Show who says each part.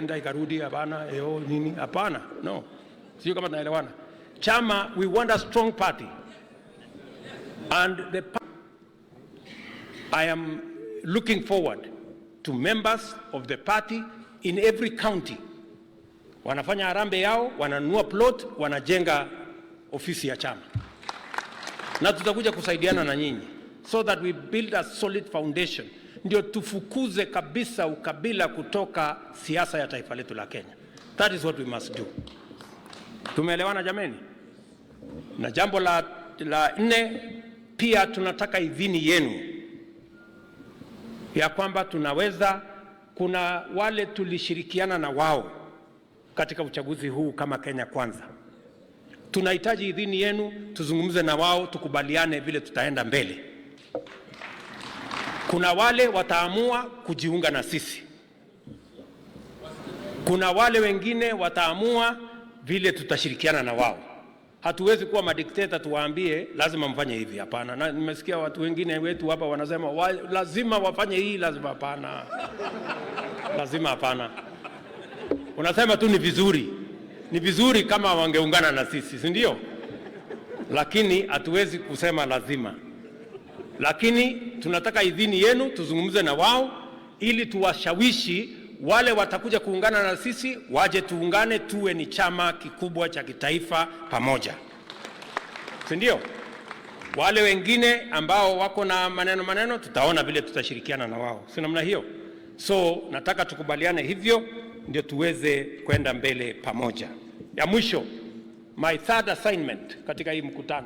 Speaker 1: ikarudi hapana, nini hapana, no, sio kama tunaelewana. Chama, we want a strong party, and I am looking forward to members of the party in every county. Wanafanya harambee yao, wananunua plot, wanajenga ofisi ya chama, na tutakuja kusaidiana na nyinyi so that we build a solid foundation, ndio tufukuze kabisa ukabila kutoka siasa ya taifa letu la Kenya. That is what we must do. Tumeelewana jameni? Na jambo la nne, pia tunataka idhini yenu ya kwamba tunaweza, kuna wale tulishirikiana na wao katika uchaguzi huu kama Kenya Kwanza. Tunahitaji idhini yenu, tuzungumze na wao, tukubaliane vile tutaenda mbele. Kuna wale wataamua kujiunga na sisi, kuna wale wengine wataamua vile tutashirikiana na wao. Hatuwezi kuwa madikteta tuwaambie lazima mfanye hivi, hapana. Na nimesikia watu wengine wetu hapa wanasema lazima wafanye hii, lazima hapana. Lazima hapana. Unasema tu ni vizuri. Ni vizuri kama wangeungana na sisi, si ndio? Lakini hatuwezi kusema lazima. Lakini tunataka idhini yenu, tuzungumze na wao ili tuwashawishi wale watakuja kuungana na sisi, waje tuungane, tuwe ni chama kikubwa cha kitaifa pamoja. Si ndio? Wale wengine ambao wako na maneno tutaona vile tutashirikiana na wao. Si namna hiyo? So nataka tukubaliane hivyo ndio tuweze kwenda mbele pamoja. Ya mwisho, my third assignment katika hii mkutano